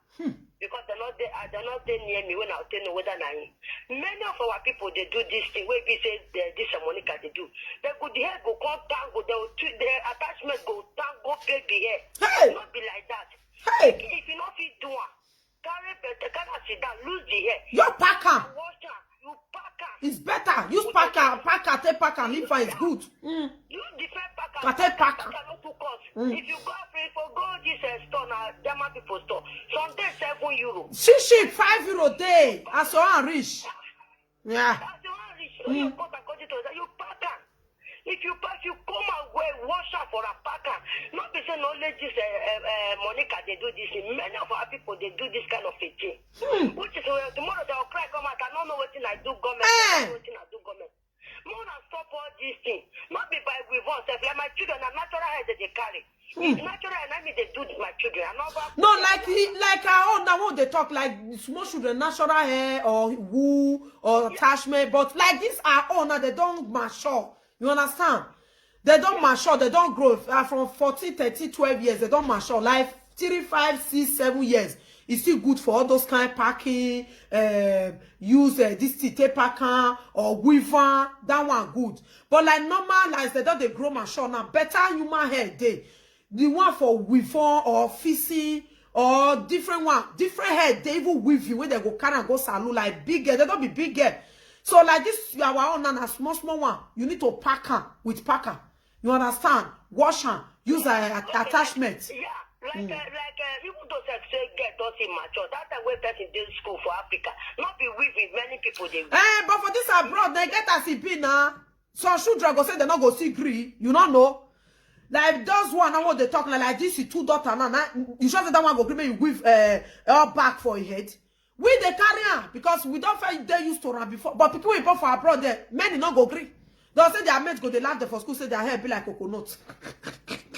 Because they're not there near me when I tell you whether I. Many of our people they do this thing. Where we say this Monica they do. They go the hair go come tango. Their attachment go tango baby hair. Hey. Not be like that. Hey. If you not fit do it, carry better, sit down, lose the hair. You pack am. Wash am. You pack am. It's better. Use packer, take packer, leave for it's good. Use different packer. Take packer. No too cost. If you go for go this store now, German people store. Some days €7. She 5 euro day. I saw her rich. Yeah. That's the one rich. So you go according to that, you pack am. If you pack, you come and go wash up for a packer. Not be saying only this Monica they do this. Many of our people they do this kind of a thing. Which is tomorrow they will cry come out. I don't know what I do government. I don't know what I do government. More than stop all these things. Not be by with us. Like my children are natural hair that they carry. It's natural and I mean they do my children. No, like our own now when they talk like small children, natural hair or wool or attachment, but like this our own now they don't mature. You understand? They don't mature, they don't grow from 14, 13, 12 years, they don't mature. Like 3, 5, 6, 7 years. It's still good for all those kind of packing, use this tape packer or weaver, that one good. But like normal, like they don't they grow mature now. Better human hair day. the one for weavon or fishing or different one, different head, they even weave you when they go carry and go salon like big girl. They don't be big girl. So like this, our own and a small one. You need to pack her with packer. You understand? Wash her. Use a attachment. Yeah, like even though say get us immature, that's the way person did school for Africa. Not be with many people they. But for this abroad, they get as it be now. Some children go say they not go see green. You don't know. Like those one, now what they talk like this is 2 daughters now. You sure that one go green you with all back for your head. We the carrier because we don't feel they used to run before. But people we bought for abroad there, many not go green. They'll say their mates go they laugh there for school, say their hair be like coconut. But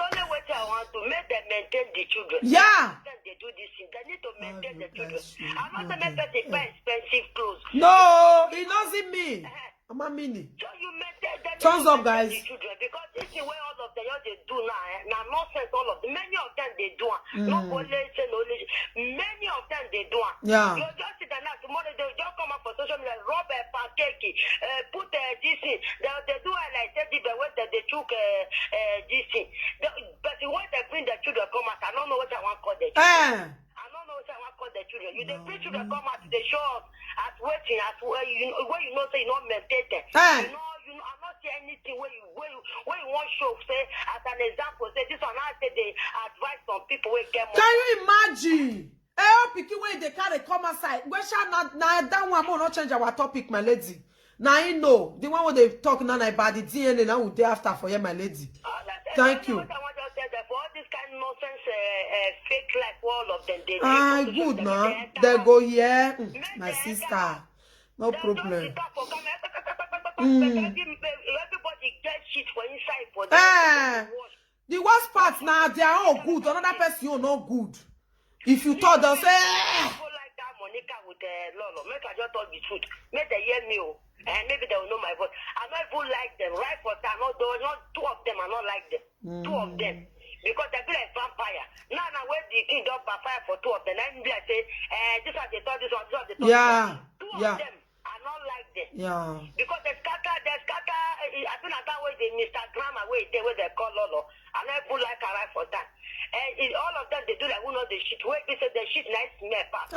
only what I want to make them maintain the children. Yeah. They do this thing. They need to maintain the children. I'm not going to buy expensive clothes. No, it doesn't mean. I'm a mini. So you maintain them. Thumbs up, guys. The children, because this is where all of them they do now. Now nonsense, all of them. Many of them they do. Not only say no. Many of them they do. Yeah. You just sit there now. Tomorrow they just come up for social media, rub a pancake, put this in. They do like that. They took this thing. But when they bring the children come out, I don't know what I want to call the children. I don't know what I want to call the children. You the bring children come out, they show us as waiting, as where you know say you not maintain them. You know, I'm not saying anything where you want show say as an example. Say this one I say they advise some people where get more. Can you imagine? Oh, picky when they carry come outside. We shall not now that one will not change our topic, my lady. Now you know the one where they talk now about the DNA now will day after for you, my lady. Thank you. What I want to say that for all this kind of nonsense, fake life, all of them. Good now. They go here, my sister. No problem. Everybody get shit for inside for them. The worst part now, they are all good. Another person you not good. If you talk, they'll say. People like that Monica with Lolo. Make I just talk the truth. Make they hear me, and maybe they will know my voice. I not even like them. Right for time, not 2 of them. I not like them. 2 of them. Because they be like vampire. Now where the king don't fire for 2 of them. Then I say, this one they thought, this one they thought. Yeah. 2 of them. I not like them. Yeah. Because they scatter. I think that way they Instagram away there where they call Lolo. And I put like a right for that. And all of them they do like who know the shit. Where they say the shit nice smell pass.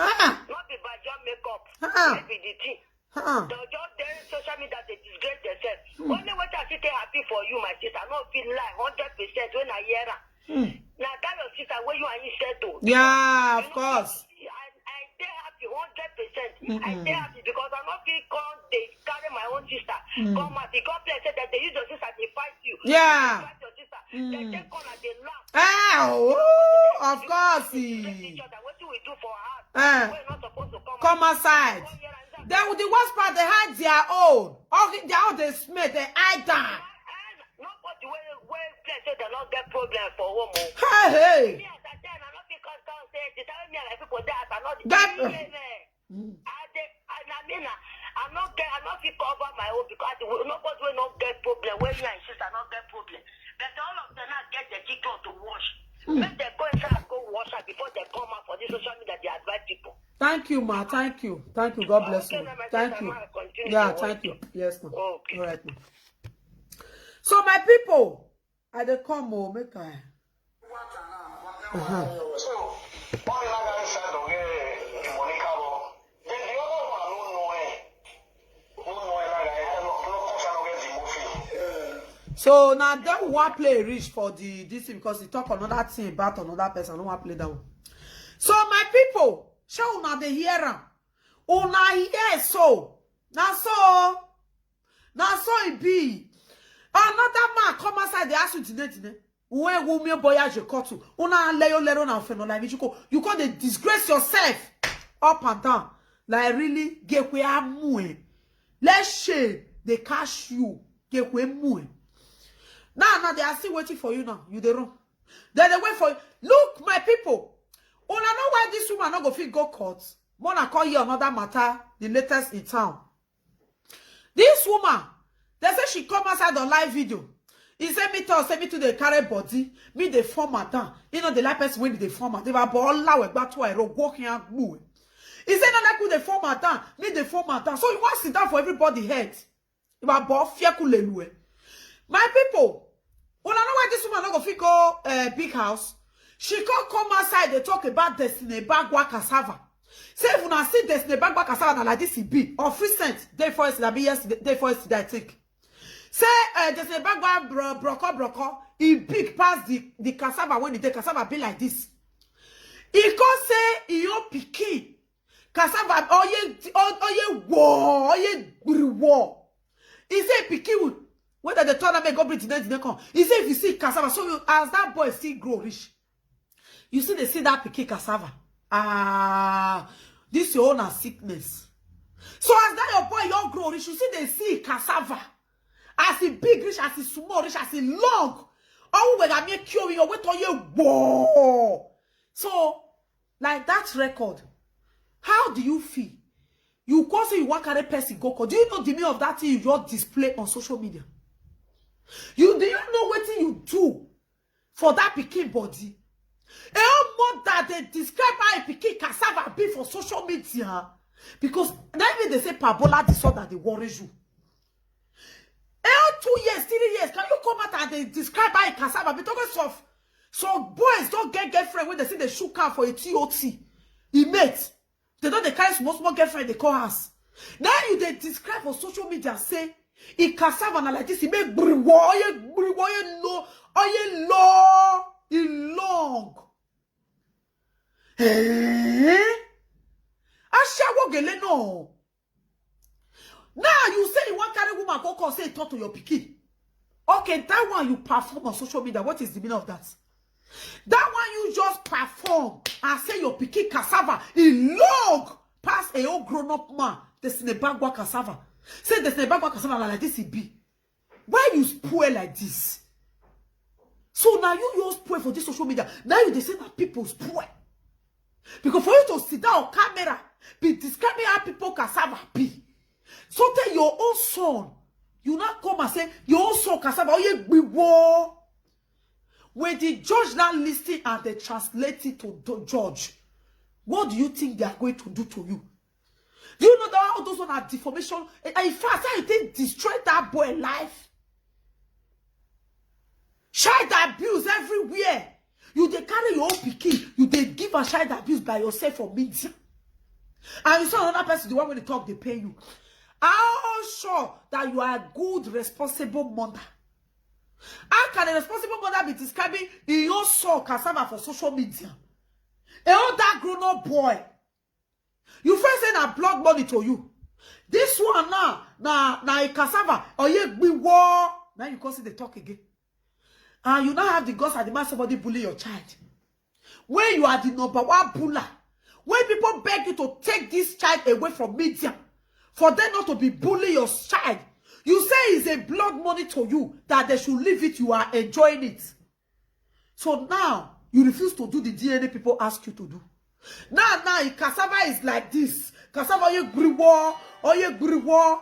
Not be by your makeup. Maybe the thing. They'll just there social media they disgrace themselves. Only what I see they happy for you, my sister. I don't feel like 100% when I hear her. Now tell your sister where you are instead to. Yeah, of course. I stay happy 100%. I stay happy because I'm not feel come they carry my own sister. Come at the complex said that they use your sister, they fight you. Yeah. They fight your sister. They take on and they laugh. Of course. What do we do for her? We're not supposed to come outside. The worst part, they had their own. Their own, they smell, they eye down. Nobody will say they don't get problem for woman. Hey. I'm not fit cover my own because nobody will not get problem when you and sister not get problem. But all of them not get the TikTok to wash. Make them go inside and go wash her before they come out for this social media they advise people. Thank you, ma. Thank you. Thank you. God bless you. Thank you. Yeah, thank you. Yes, ma. Okay. All right, ma. So my people, I dey come home, make I. So, one another side of Monica, then the other one So now that one play reach for the this because he talk another thing about another person. I don't want to play that one. So my people, show now the hear am. Una hear so. Now so it be. Another man come outside the ask you today. When woman voyage cut to una lero na fe no like you call they disgrace yourself up and down like really get we amue. Let's shame they cash you get we mue. Now they are still waiting for you now. You the wrong. Then they wait for you. Look, my people. Una know why this woman not go fit go court. Mona call you another matter, the latest in town. This woman, they say she come outside on live video. He said me to the carry body, me the former down. You know the life person when the former. They were all loud back to a walking out move. He said no like the former down, me the former down. So you want to sit down for everybody head. You are both fear kulelue. My people, Well, I know why this woman not go fit go big house. She can't come outside. They talk about Destiny Bagwa cassava. Say if you see Destiny Bagwa cassava like this, it be or recent day for yesterday, be yesterday, day for yesterday, I think. Say Destiny Bagwa broko. It big past the cassava when the cassava be like this. He can say he yo picky cassava oye. He say picky wood. Whether the tournament go bring today come. He say if you see cassava, so you as that boy still grow rich. You see they see that picky cassava. This your own sickness. So as that your boy your grow rich, you see they see cassava. As he big rich, as he small rich, as he long. Oh, we got me cure you wait on you. Whoa. So, like that record, how do you feel? You go say you want carry person go. Do you know the meaning of that thing you just display on social media? Do you know what you do for that pikin body? A more that they describe how a pikin cassava be for social media. Because that means they say Pabola disorder they worry you. 2 years, 3 years, can you come out and they describe how a cassava be talking of? So boys don't get girlfriend when they say they shoot car for a TOT. He mate. They don't they carry small girlfriend they call us. Now you they describe on social media say a cassava like this, he make long. No. Now you say you want carry woman go call say talk to your pikin. Okay, that one you perform on social media. What is the meaning of that? That one you just perform and say your pikin cassava in long past a old grown up man. This in a bagua cassava. Say this in a bagua cassava like this it be. Why you spoil like this? So now you spoil for this social media. Now you they say that people spoil. Because for you to sit down on camera, be describing how people cassava be. So tell your own son, you not come and say your own son cassava. Oh yeah, we war. When the judge now listen and they translate it to the judge, what do you think they are going to do to you? Do you know that all those one are deformation? And in fact, I think destroy that boy life. Child abuse everywhere. You they carry your own pikin, you they give a child abuse by yourself for media. And you saw another person, the one when they talk, they pay you. How sure that you are a good, responsible mother? How can a responsible mother be describing in your son cassava for social media? A old that grown-up boy. You first say na blood money to you. This one now, na a cassava, or you be war. Now you can see the talk again. And you now have the guts and the man somebody bully your child. When you are the number one buller. When people beg you to take this child away from media, for them not to be bully your child, you say it's a blood money to you that they should leave it, you are enjoying it. So now, you refuse to do the DNA people ask you to do. Now, cassava is like this. Cassava, you griwo, or you griwo.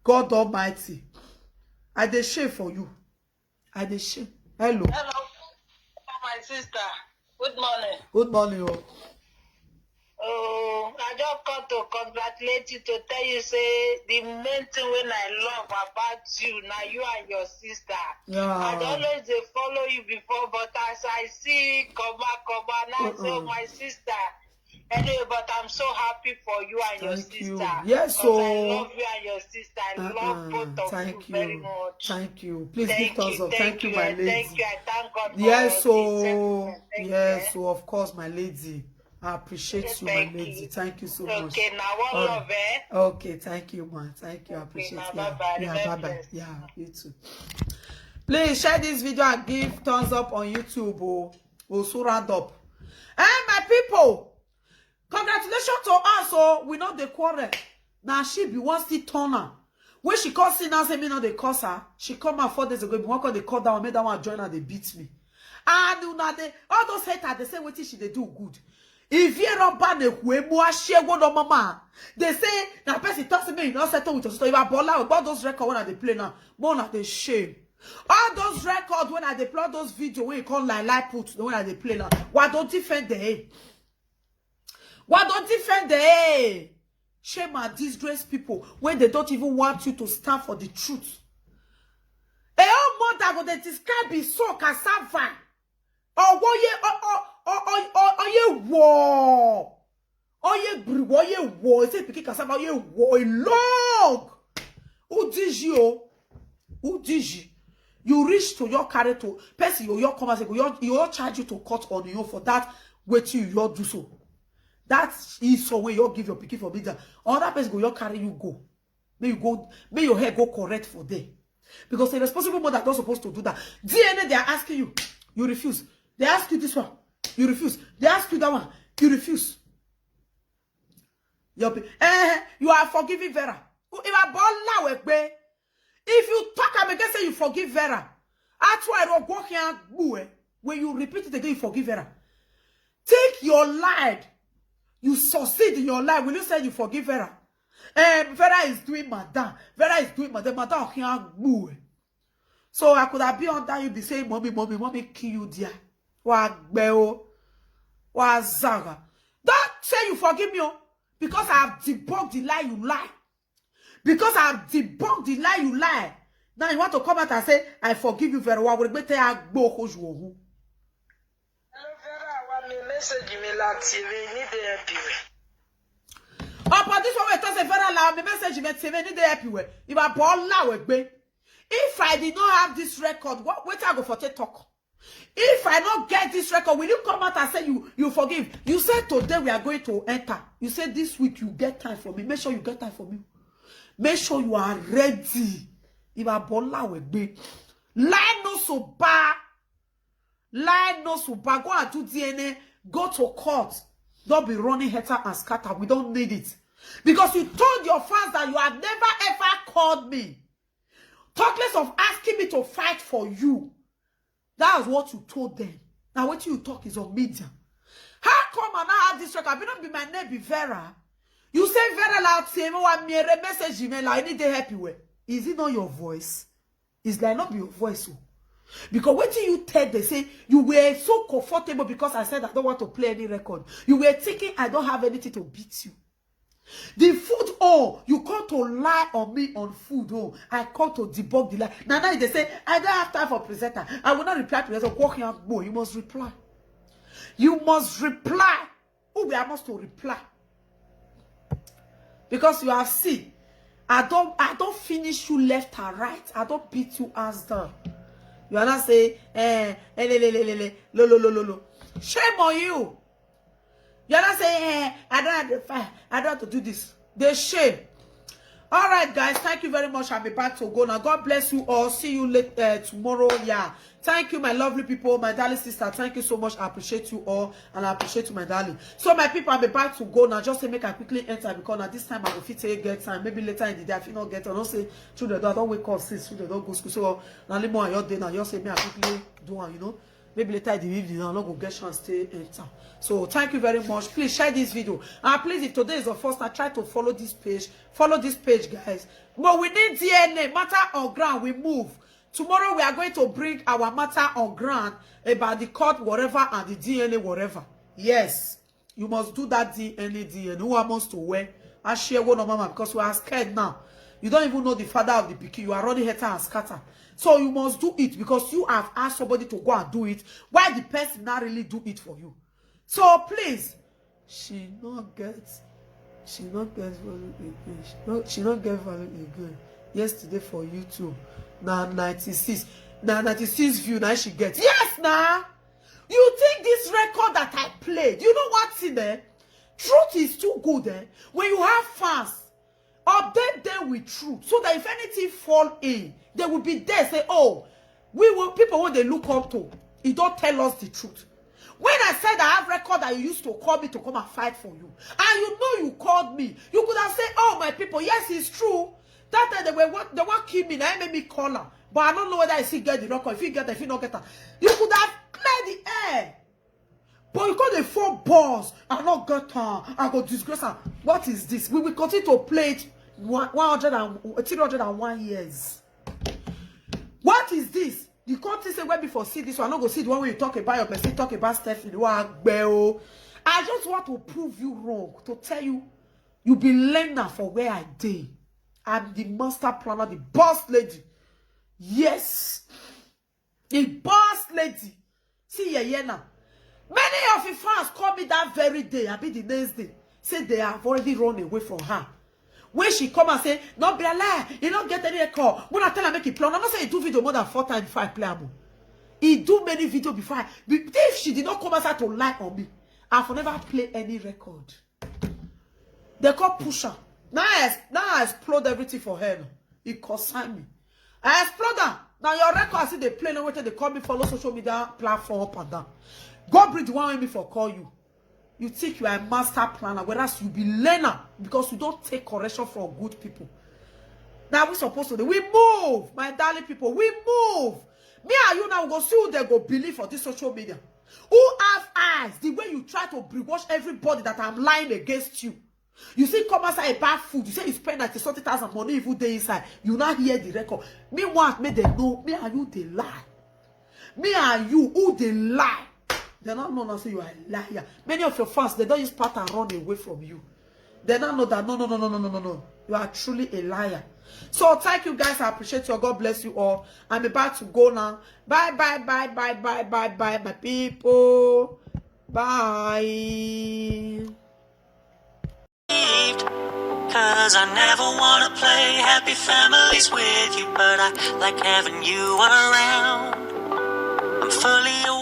God Almighty. I dey shame for you. I dey shame. Hello. Hello, my sister. Good morning. Good morning, oh. Oh, I just come to congratulate you to tell you, say, the main thing when I love about you, now you and your sister. Yeah. I always they follow you before, but as I see, come back, now I say, oh, my sister. Anyway, but I'm so happy for you and your sister. You. Yes, so I love you and your sister. I love both of you very much. Thank you. Please give thumbs up. Thank you, my lady. Thank you. I thank God for yes, so this. yes, so of course, my lady. I appreciate you, my lady. You. Thank you so much. Okay, now one love, eh? Okay, thank you, man. Thank you. I appreciate it. Yeah, bye-bye. Yeah, you too. Please share this video and give thumbs up on YouTube. We'll soon round up. Hey, my people. Congratulations to us, oh, we know the quarrel. Now she be one still turner. When she calls in now, say me know they curse her. She come out 4 days ago. One call they call down, made that one join her, they beat me. And now they all those haters, they say what she they do good. If you don't ban a mama, they say now person talks to me, you not settle with your sister. If I ball out about those records when they play now, more than they shame. All those records when I play those videos when you call like put the when they play now. Why don't defend the hate? Why don't defend the shame and disgrace people when they don't even want you to stand for the truth? mother go they describe it so cassava. Oh, war. War. Say picky cassava, war. Long. Who did you? You reach to your carry to person your come and say you charge you to cut on you for that waiting you do so. That is so way you give your picky for me that other person go your carry you go. May your hair go correct for them. Because the responsible mother not supposed to do that. DNA they are asking you, you refuse. They ask you this one, you refuse. They ask you that one, you refuse. You are forgiving Vera. If you talk and again say you forgive Vera, that's why I don't go here. When you repeat it again, you forgive Vera. Take your lie. You succeed in your life. When you say you forgive Vera, Vera is doing madam. Vera is doing madam. Madam can't move. So I could have been under you be saying, mommy, kill you dear. Don't say you forgive me, because I have debunked the lie you lie. Because I have debunked the lie you lie. Now you want to come out and say, I forgive you very well. Hello, Vera, I want message me like TV. Need the help you. Upon this one, it doesn't very loud. The message you TV need the help you. If I ball loud, if I did not have this record, what wait I go for TikTok? If I don't get this record, will you come out and say you forgive? You said today we are going to enter. You said this week you get time for me. Make sure you get time for me. Make sure you are ready. If I bola with me, lie no so bad. Lie no so bad. Go and do DNA. Go to court. Don't be running header and scatter. We don't need it. Because you told your fans that you have never ever called me. Talk less of asking me to fight for you. That was what you told them. Now what you talk is on media. How come I now have this record? I don't be my name be Vera. You say Vera loud say me want me a message you like I need to help you. Is it not your voice? It's like not your voice. Because what you tell they say you were so comfortable because I said I don't want to play any record. You were thinking I don't have anything to beat you. The food, you come to lie on me on food, I come to debunk the lie. Now they say, I don't have time for presenter. I will not reply to presenter. Walking out, boy, you must reply. You must reply. We are must to reply. Because you have seen, I don't finish you left and right. I don't beat you ass down. You are not say, lo. Shame on you. You're not saying, I don't have to fight. I don't have to do this. They shame. All right, guys. Thank you very much. I'll be back to go now. God bless you all. See you later tomorrow. Yeah. Thank you, my lovely people, my darling sister. Thank you so much. I appreciate you all, and I appreciate you, my darling. So, my people, I'll be back to go now. Just to make I quickly enter because at this time I will fit get time. Maybe later in the day I feel not get. I don't say children don't wake up since children don't go school. So now let more your day now. Just say me I quickly do one, you know. Maybe later in the evening, I'm not going to get chance to enter. So, thank you very much. Please share this video. And please, if today is the first time, try to follow this page. Follow this page, guys. But we need DNA. Matter on ground, we move. Tomorrow, we are going to bring our matter on ground about the court, whatever, and the DNA, whatever. Yes. You must do that DNA. Who wants to wear? I share one of mama because we are scared now. You don't even know the father of the pikin. You are running head and scatter. So you must do it because you have asked somebody to go and do it. Why the person not really do it for you? So please, she not get value again. She not get value again. Yesterday for YouTube, now 96. Now 96 view now she gets. Yes, now. You think this record that I played? You know what's in there? Truth is too good, eh? When you have fans, update them with truth so that if anything fall in, they will be there. Say, oh, people when they look up to, you don't tell us the truth. When I said I have record that you used to call me to come and fight for you, and you know you called me, you could have said, oh my people, yes, it's true. That time they were kill me, now made me call her. But I don't know whether I still get the record. If you get it, if you not get her, you could have cleared the air. But you got the 4 balls and not get her. I go disgrace her. What is this? We will continue to play it 301 years. What is this? The country say when before see this one, I'm not go see the one where you talk about your person, talk about Stephanie. I just want to prove you wrong, to tell you, you be learner for where I did. I'm the master planner, the boss lady. Yes. The boss lady. See now. Many of your fans call me that very day. I be the next day. Say they have already run away from her. When she come and say, no, be a lie. You don't get any call. When I tell her make it plan, I'm not saying he do video more than 4 times before I play him. He do many videos before. If she did not come outside to lie on me, I will never play any record. They call pusher. Now I explode everything for her. It consign me. I explode her. Now your record, I see they play no way they call me follow social media platform up and down. God bring the one with me for call you. You think you are a master planner, whereas you be learner because you don't take correction from good people. Now we supposed to do. We move, my darling people. We move. Me and you now go see who they go believe for this social media. Who have eyes? The way you try to brainwash everybody that I'm lying against you. You see, come outside buy food. You say you spend 90,000 money even day inside. You not hear the record. Me want me they know. Me and you they lie. Me and you who they lie. They don't know now say you are a liar. Many of your fans, they don't use part and run away from you. They don't know that no. You are truly a liar. So thank you guys. I appreciate you. God bless you all. I'm about to go now. Bye, my people. Bye. Cause I never wanna play happy families with you, but I like having you around. I'm fully